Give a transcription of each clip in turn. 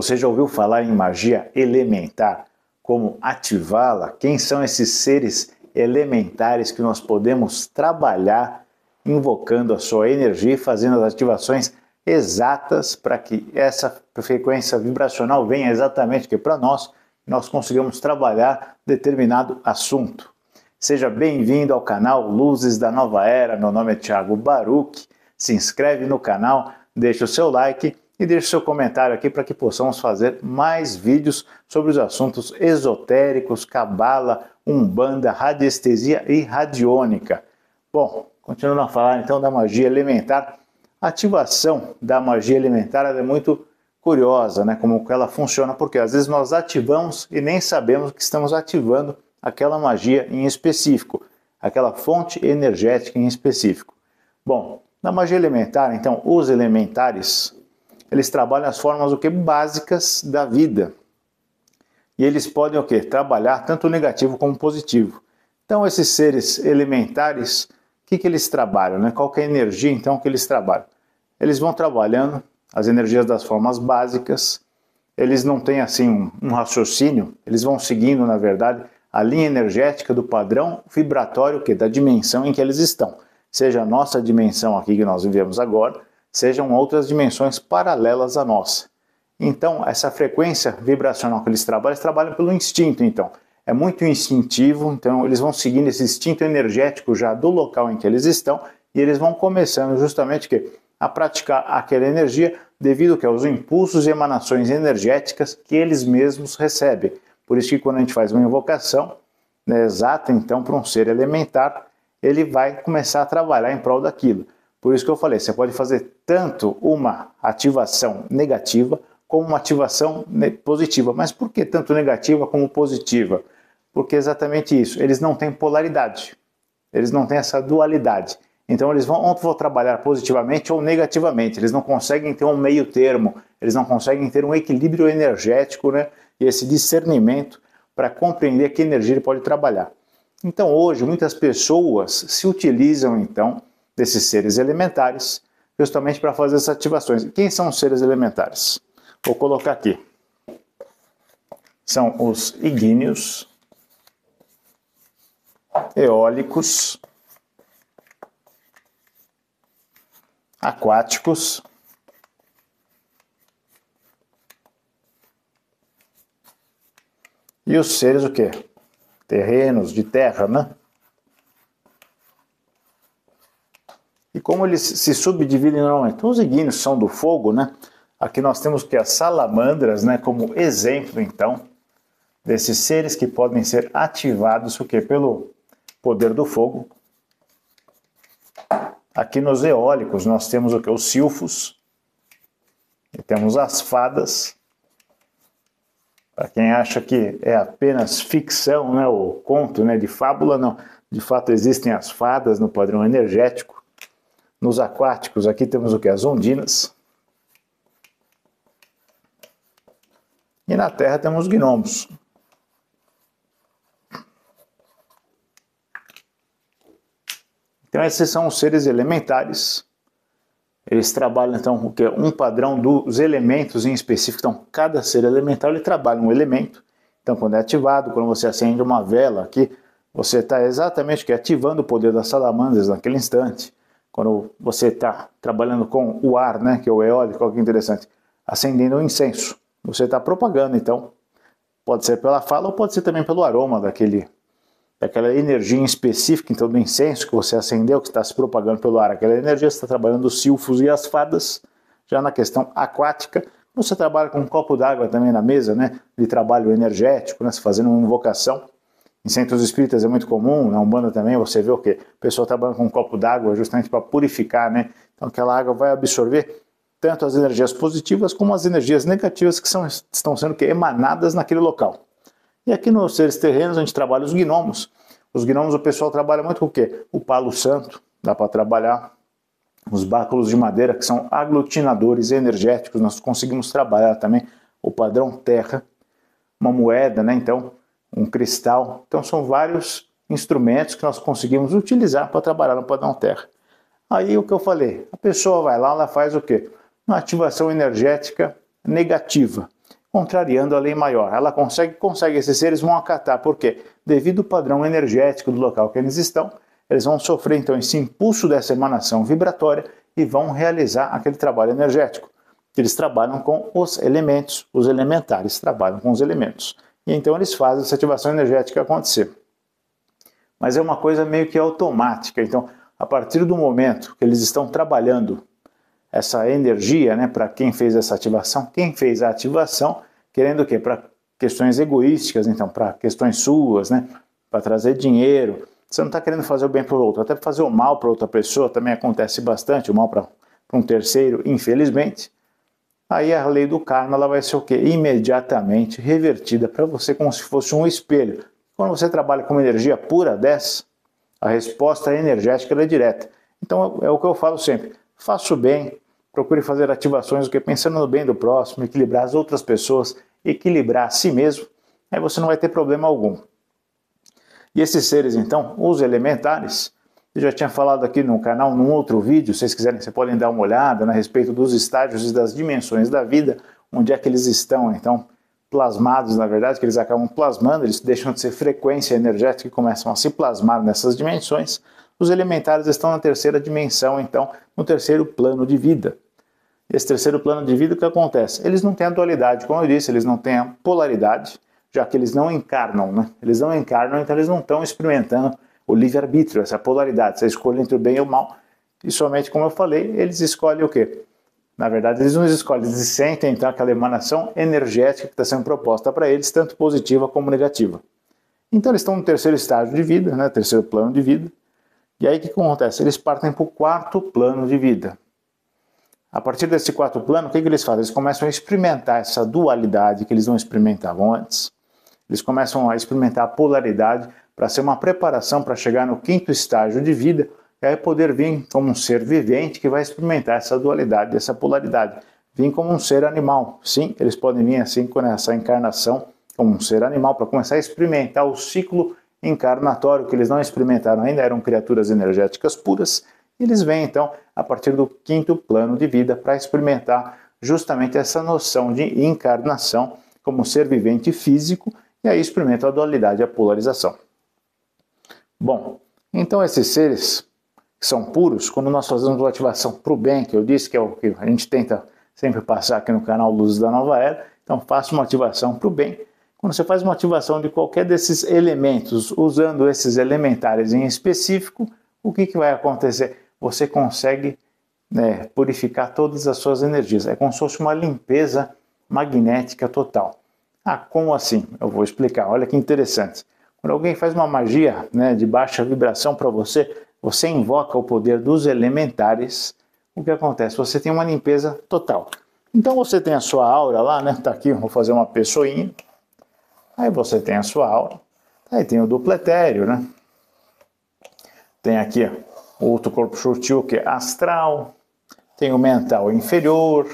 Você já ouviu falar em magia elementar? Como ativá-la? Quem são esses seres elementares que nós podemos trabalhar invocando a sua energia e fazendo as ativações exatas para que essa frequência vibracional venha exatamente que para nós consigamos trabalhar determinado assunto. Seja bem-vindo ao canal Luzes da Nova Era. Meu nome é Thiago Baruch. Se inscreve no canal, deixa o seu like e deixe seu comentário aqui para que possamos fazer mais vídeos sobre os assuntos esotéricos, cabala, umbanda, radiestesia e radiônica. Bom, continuando a falar então da magia elementar, a ativação da magia elementar é muito curiosa, né? Como ela funciona, porque às vezes nós ativamos e nem sabemos que estamos ativando aquela magia em específico, aquela fonte energética em específico. Bom, na magia elementar, então, os elementares, eles trabalham as formas básicas da vida. E eles podem trabalhar tanto negativo como positivo. Então, esses seres elementares, o que eles trabalham? Né? Qual que é a energia, então, que eles trabalham? Eles vão trabalhando as energias das formas básicas, eles não têm, assim, um raciocínio, eles vão seguindo, na verdade, a linha energética do padrão vibratório da dimensão em que eles estão. Seja a nossa dimensão aqui que nós vivemos agora, sejam outras dimensões paralelas à nossa. Então, essa frequência vibracional que eles trabalham pelo instinto, então. É muito instintivo, então eles vão seguindo esse instinto energético já do local em que eles estão e eles vão começando justamente a praticar aquela energia devido aos impulsos e emanações energéticas que eles mesmos recebem. Por isso que quando a gente faz uma invocação, né, exata então para um ser elementar, ele vai começar a trabalhar em prol daquilo. Por isso que eu falei, você pode fazer tanto uma ativação negativa como uma ativação positiva. Mas por que tanto negativa como positiva? Porque é exatamente isso, eles não têm polaridade, eles não têm essa dualidade. Então eles vão trabalhar positivamente ou negativamente, eles não conseguem ter um meio termo, eles não conseguem ter um equilíbrio energético, né, e esse discernimento para compreender que energia ele pode trabalhar. Então hoje muitas pessoas se utilizam então desses seres elementares justamente para fazer essas ativações. Quem são os seres elementares? Vou colocar aqui. São os igníneos, eólicos, aquáticos, e os seres terrenos, de terra, né? E como eles se subdividem normalmente? Então, os igníneos são do fogo, né? Aqui nós temos as salamandras, né? Como exemplo, então, desses seres que podem ser ativados pelo poder do fogo. Aqui nos eólicos nós temos os silfos, e temos as fadas. Para quem acha que é apenas ficção, né, ou conto, né, de fábula, não. De fato existem as fadas no padrão energético. Nos aquáticos aqui temos as ondinas. E na terra temos os gnomos. Então esses são os seres elementares. Eles trabalham então um padrão dos elementos em específico. Então cada ser elemental ele trabalha um elemento. Então quando é ativado, quando você acende uma vela aqui, você está exatamente ativando o poder das salamandras naquele instante. Quando você está trabalhando com o ar, né, que é o eólico, olha que interessante, acendendo um incenso, você está propagando, então pode ser pela fala ou pode ser também pelo aroma daquela energia específica, então do incenso que você acendeu, que está se propagando pelo ar, aquela energia, você está trabalhando os silfos e as fadas. Já na questão aquática, você trabalha com um copo d'água também na mesa, né, de trabalho energético, né, fazendo uma invocação. Em centros espíritas é muito comum, na Umbanda também, você vê o pessoa trabalha com um copo d'água justamente para purificar, né, então aquela água vai absorver tanto as energias positivas como as energias negativas que estão sendo emanadas naquele local. E aqui nos seres terrenos a gente trabalha os gnomos. Os gnomos o pessoal trabalha muito com o palo santo, dá para trabalhar. Os báculos de madeira, que são aglutinadores energéticos, nós conseguimos trabalhar também o padrão terra. Uma moeda, né? Então, um cristal. Então são vários instrumentos que nós conseguimos utilizar para trabalhar no padrão terra. Aí o que eu falei, a pessoa vai lá, ela faz uma ativação energética negativa. contrariando a lei maior. Ela consegue, esses seres vão acatar. Por quê? Devido ao padrão energético do local que eles estão, eles vão sofrer então esse impulso dessa emanação vibratória e vão realizar aquele trabalho energético. Eles trabalham com os elementos, os elementares trabalham com os elementos. E então eles fazem essa ativação energética acontecer. Mas é uma coisa meio que automática. Então, a partir do momento que eles estão trabalhando essa energia, né, para quem fez essa ativação, quem fez a ativação, querendo o quê? Para questões egoísticas, então, para questões suas, né, para trazer dinheiro. Você não está querendo fazer o bem para o outro, até fazer o mal para outra pessoa também acontece bastante, o mal para um terceiro, infelizmente. Aí a lei do karma ela vai ser o quê? Imediatamente revertida para você como se fosse um espelho. Quando você trabalha com uma energia pura dessa, a resposta energética ela é direta. Então é o que eu falo sempre, faça o bem, procure fazer ativações, pensando no bem do próximo, equilibrar as outras pessoas, equilibrar a si mesmo, aí você não vai ter problema algum. E esses seres, então, os elementares, eu já tinha falado aqui no canal, num outro vídeo, se vocês quiserem, vocês podem dar uma olhada, né, a respeito dos estágios e das dimensões da vida, onde é que eles estão, então, plasmados, na verdade, que eles acabam plasmando, eles deixam de ser frequência energética e começam a se plasmar nessas dimensões. Os elementares estão na terceira dimensão, então, no terceiro plano de vida. Esse terceiro plano de vida, o que acontece? Eles não têm a dualidade, como eu disse, eles não têm a polaridade, já que eles não encarnam, né? Eles não encarnam, então eles não estão experimentando o livre-arbítrio, essa polaridade, essa escolha entre o bem e o mal. E somente, como eu falei, eles escolhem o quê? Na verdade, eles não escolhem, eles sentem então aquela emanação energética que está sendo proposta para eles, tanto positiva como negativa. Então eles estão no terceiro estágio de vida, né? Terceiro plano de vida. E aí o que acontece? Eles partem para o quarto plano de vida. A partir desse quarto plano, o que eles fazem? Eles começam a experimentar essa dualidade que eles não experimentavam antes. Eles começam a experimentar a polaridade para ser uma preparação para chegar no quinto estágio de vida e aí poder vir como um ser vivente que vai experimentar essa dualidade, essa polaridade. Vir como um ser animal. Sim, eles podem vir assim com essa encarnação como um ser animal para começar a experimentar o ciclo encarnatório que eles não experimentaram ainda, eram criaturas energéticas puras. E eles vêm então a partir do quinto plano de vida para experimentar justamente essa noção de encarnação como ser vivente físico. E aí experimenta a dualidade e a polarização. Bom, então esses seres que são puros, quando nós fazemos uma ativação para o bem, que eu disse que é o que a gente tenta sempre passar aqui no canal Luzes da Nova Era, então faça uma ativação para o bem. Quando você faz uma ativação de qualquer desses elementos, usando esses elementares em específico, o que vai acontecer? Você consegue purificar todas as suas energias. É como se fosse uma limpeza magnética total. Ah, como assim? Eu vou explicar. Olha que interessante. Quando alguém faz uma magia de baixa vibração para você, você invoca o poder dos elementares. O que acontece? Você tem uma limpeza total. Então você tem a sua aura lá, né? Tá aqui, vou fazer uma pessoinha. Aí você tem a sua aura. Aí tem o duplo etéreo, né? Tem aqui o outro corpo sutil que é astral. Tem o mental inferior.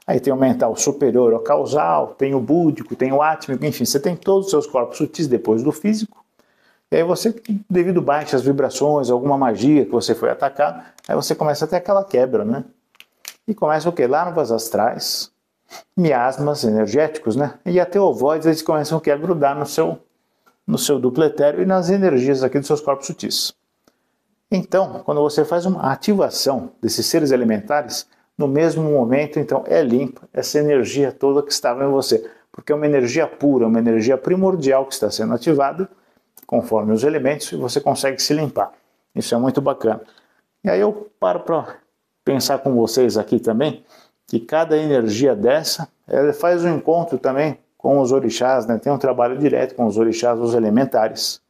Aí tem o mental superior ao causal, tem o búdico, tem o átmico, enfim, você tem todos os seus corpos sutis depois do físico. E aí você, devido a baixas vibrações, alguma magia que você foi atacado, aí você começa a ter aquela quebra, né? E começa o quê? Larvas astrais, miasmas energéticos, né? E até ovoides, eles começam a grudar no seu duplo etéreo e nas energias aqui dos seus corpos sutis. Então, quando você faz uma ativação desses seres elementares, no mesmo momento, então, é limpa essa energia toda que estava em você. Porque é uma energia pura, uma energia primordial que está sendo ativada, conforme os elementos, e você consegue se limpar. Isso é muito bacana. E aí eu paro para pensar com vocês aqui também, que cada energia dessa, ela faz um encontro também com os orixás, né? Tem um trabalho direto com os orixás, os elementares.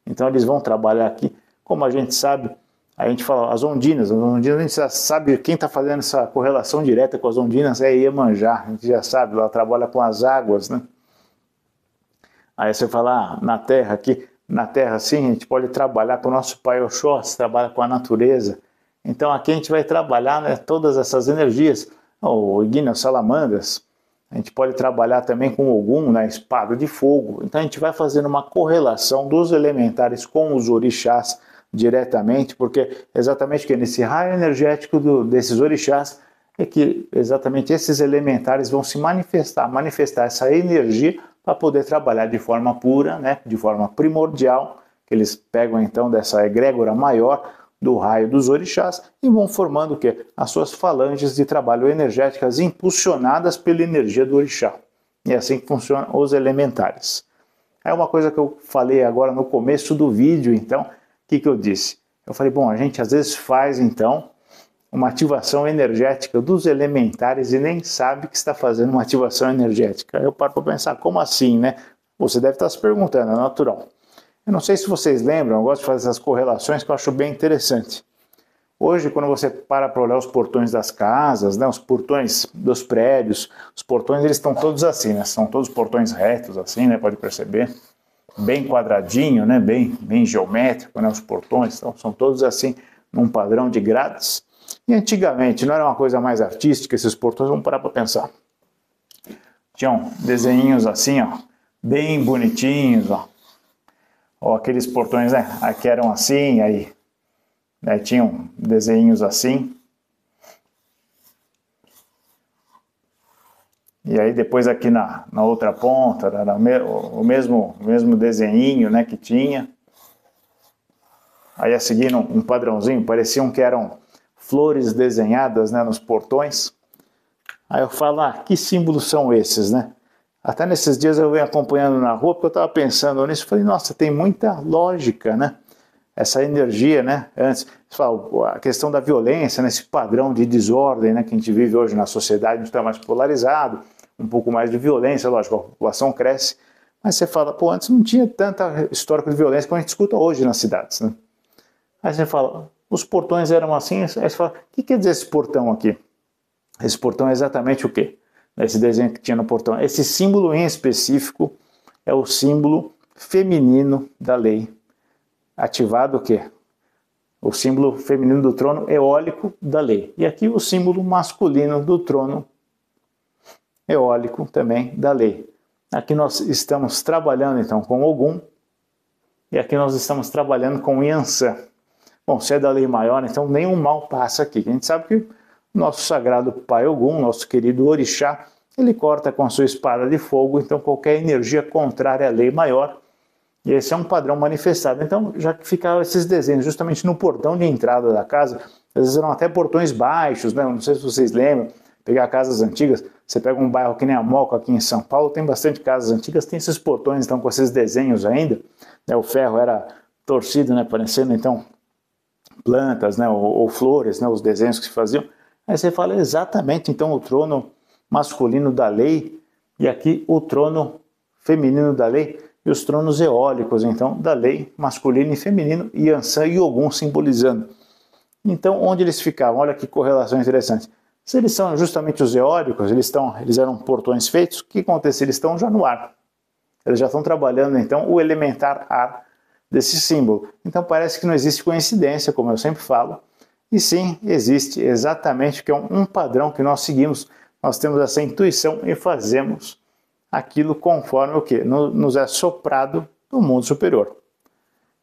Então eles vão trabalhar aqui, como a gente sabe, a gente fala as ondinas a gente já sabe quem está fazendo essa correlação direta com as ondinas é Iemanjá, a gente já sabe, ela trabalha com as águas, né? Aí você fala, na Terra aqui, na Terra sim, a gente pode trabalhar com o nosso Pai Oxóssi, trabalha com a natureza. Então aqui a gente vai trabalhar, né, todas essas energias, o Igni, Salamandras, a gente pode trabalhar também com Ogum, na espada de fogo. Então a gente vai fazendo uma correlação dos elementares com os orixás, diretamente, porque exatamente que nesse raio energético desses orixás é que exatamente esses elementares vão se manifestar essa energia para poder trabalhar de forma pura, né, de forma primordial, que eles pegam então dessa egrégora maior do raio dos orixás e vão formando o quê? As suas falanges de trabalho energéticas impulsionadas pela energia do orixá. E é assim que funcionam os elementares. É uma coisa que eu falei agora no começo do vídeo, então, o que eu disse? Eu falei, bom, a gente às vezes faz então uma ativação energética dos elementares e nem sabe que está fazendo uma ativação energética. Eu paro para pensar, como assim, né? Você deve estar se perguntando, é natural. Eu não sei se vocês lembram, eu gosto de fazer essas correlações que eu acho bem interessante. Hoje, quando você para olhar os portões das casas, né, os portões dos prédios, os portões eles estão todos assim, né? São todos portões retos assim, né? Pode perceber, bem quadradinho, né? Bem geométrico, né? Os portões então, são todos assim, num padrão de grades. E antigamente não era uma coisa mais artística esses portões, vamos parar para pensar. Tinham desenhinhos assim, ó, bem bonitinhos, ó. Ou aqueles portões, né, que eram assim, aí né, tinham desenhos assim. E aí depois aqui na outra ponta, era o mesmo desenhinho, né, que tinha. Aí a seguir um padrãozinho, pareciam que eram flores desenhadas, né, nos portões. Aí eu falo, que símbolos são esses, né? Até nesses dias eu venho acompanhando na rua, porque eu estava pensando nisso, falei, nossa, tem muita lógica, né? Essa energia, né? Antes, a questão da violência, né? Esse padrão de desordem, né? Que a gente vive hoje na sociedade, a gente está mais polarizado, um pouco mais de violência, lógico, a população cresce, mas você fala, pô, antes não tinha tanta história de violência como a gente escuta hoje nas cidades, né? Aí você fala, os portões eram assim, aí você fala, o que quer dizer esse portão aqui? Esse portão é exatamente o quê? Esse desenho que tinha no portão. Esse símbolo em específico é o símbolo feminino da lei. Ativado o quê? O símbolo feminino do trono eólico da lei. E aqui o símbolo masculino do trono eólico também da lei. Aqui nós estamos trabalhando então com Ogum e aqui nós estamos trabalhando com Yansan. Bom, se é da lei maior, então nenhum mal passa aqui. A gente sabe que nosso sagrado Pai Ogum, nosso querido orixá, ele corta com a sua espada de fogo, então qualquer energia contrária à lei maior, e esse é um padrão manifestado. Então, já que ficavam esses desenhos justamente no portão de entrada da casa, às vezes eram até portões baixos, né? Não sei se vocês lembram, pegar casas antigas, você pega um bairro que nem a Moca aqui em São Paulo, tem bastante casas antigas, tem esses portões então com esses desenhos ainda, né? O ferro era torcido, né? Parecendo então plantas, né? Ou flores, né? Os desenhos que se faziam. Aí você fala exatamente, então, o trono masculino da lei e aqui o trono feminino da lei e os tronos eólicos, então, da lei masculino e feminino, Yansan e Ogum simbolizando. Então, onde eles ficavam? Olha que correlação interessante. Se eles são justamente os eólicos, eles eram portões feitos, o que acontece? Eles estão já no ar. Eles já estão trabalhando, então, o elementar ar desse símbolo. Então, parece que não existe coincidência, como eu sempre falo, e sim, existe exatamente, que é um padrão que nós seguimos, nós temos essa intuição e fazemos aquilo conforme o que nos é soprado no mundo superior.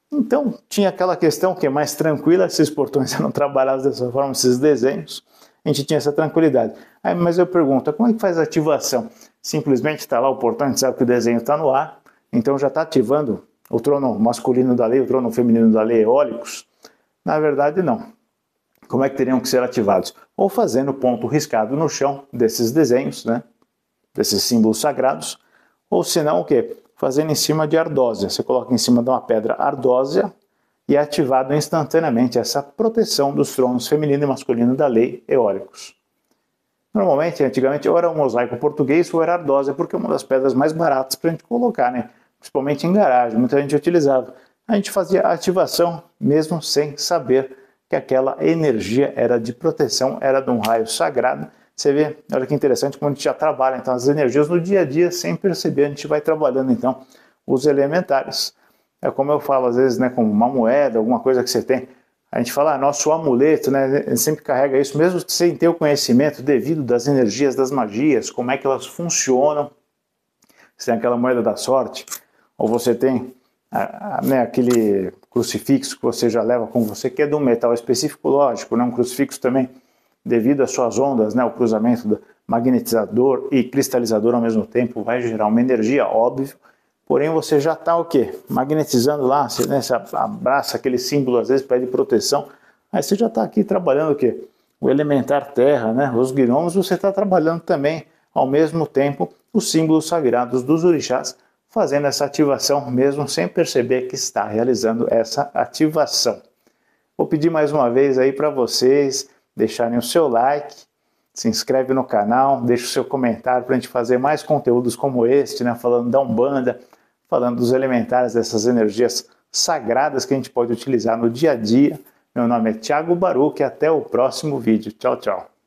Então, tinha aquela questão que é mais tranquila, esses portões eram trabalhados dessa forma, esses desenhos, a gente tinha essa tranquilidade. Aí, mas eu pergunto, como é que faz a ativação? Simplesmente está lá o portão, a gente sabe que o desenho está no ar, então já está ativando o trono masculino da lei, o trono feminino da lei eólicos? Na verdade, não. Como é que teriam que ser ativados? Ou fazendo ponto riscado no chão desses desenhos, né? Desses símbolos sagrados, ou senão o quê? Fazendo em cima de ardósia. Você coloca em cima de uma pedra ardósia e é ativado instantaneamente essa proteção dos tronos feminino e masculino da lei eólicos. Normalmente, antigamente, ou era o mosaico português ou era ardósia, porque é uma das pedras mais baratas para a gente colocar, né? Principalmente em garagem, muita gente utilizava. A gente fazia a ativação mesmo sem saber que aquela energia era de proteção, era de um raio sagrado. Você vê, olha que interessante como a gente já trabalha então as energias no dia a dia sem perceber, a gente vai trabalhando então os elementares. É como eu falo às vezes, né, como uma moeda, alguma coisa que você tem, a gente fala, nosso amuleto, né, a gente sempre carrega isso, mesmo sem ter o conhecimento devido das energias, das magias, como é que elas funcionam. Você tem aquela moeda da sorte, ou você tem né, aquele crucifixo que você já leva com você, que é de um metal específico, lógico, né, um crucifixo também devido às suas ondas, né, o cruzamento do magnetizador e cristalizador ao mesmo tempo vai gerar uma energia, óbvio, porém você já está o quê? Magnetizando lá, você, né, você abraça aquele símbolo, às vezes pede proteção, aí você já está aqui trabalhando o quê? O elementar terra, né, os gnomos, você está trabalhando também ao mesmo tempo os símbolos sagrados dos orixás, fazendo essa ativação mesmo sem perceber que está realizando essa ativação. Vou pedir mais uma vez aí para vocês deixarem o seu like, se inscreve no canal, deixa o seu comentário para a gente fazer mais conteúdos como este, né, falando da Umbanda, falando dos elementares, dessas energias sagradas que a gente pode utilizar no dia a dia. Meu nome é Thiago Baruch e até o próximo vídeo. Tchau, tchau.